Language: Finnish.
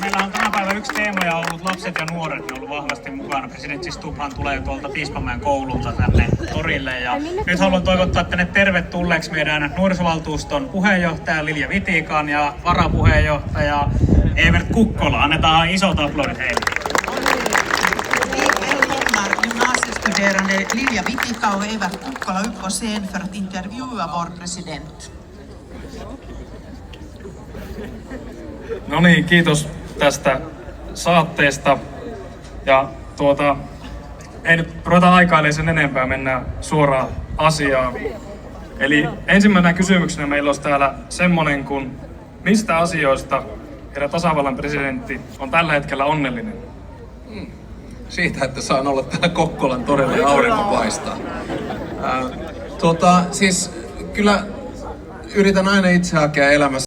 Meillä on tänä päivänä yksi teema ja ollut lapset ja nuoret, ne on ollut vahvasti mukana. Presidentti Stubbhan tulee tuolta Piispamäen koululta tänne torille. Ja nyt haluan toivottaa tänne tervetulleeksi meidän nuorisovaltuuston puheenjohtaja Lilja Vitikan ja varapuheenjohtaja Evert Kukkola. Annetaan isot aplodit heille. Gymnasiestuderande Lilja Vitika och Evert Kukkola upp på scen för att intervjua vår president. No niin, kiitos tästä saatteesta. Ja ei nyt ruveta aikailemaan sen enempää, mennään suoraan asiaan. Eli ensimmäisenä kysymyksenä meillä olisi täällä semmonen kuin, mistä asioista herra tasavallan presidentti on tällä hetkellä onnellinen? Siitä, että saan olla täällä Kokkolan torilla ja aurinko paistaa. Siis kyllä yritän aina itse hakea elämässä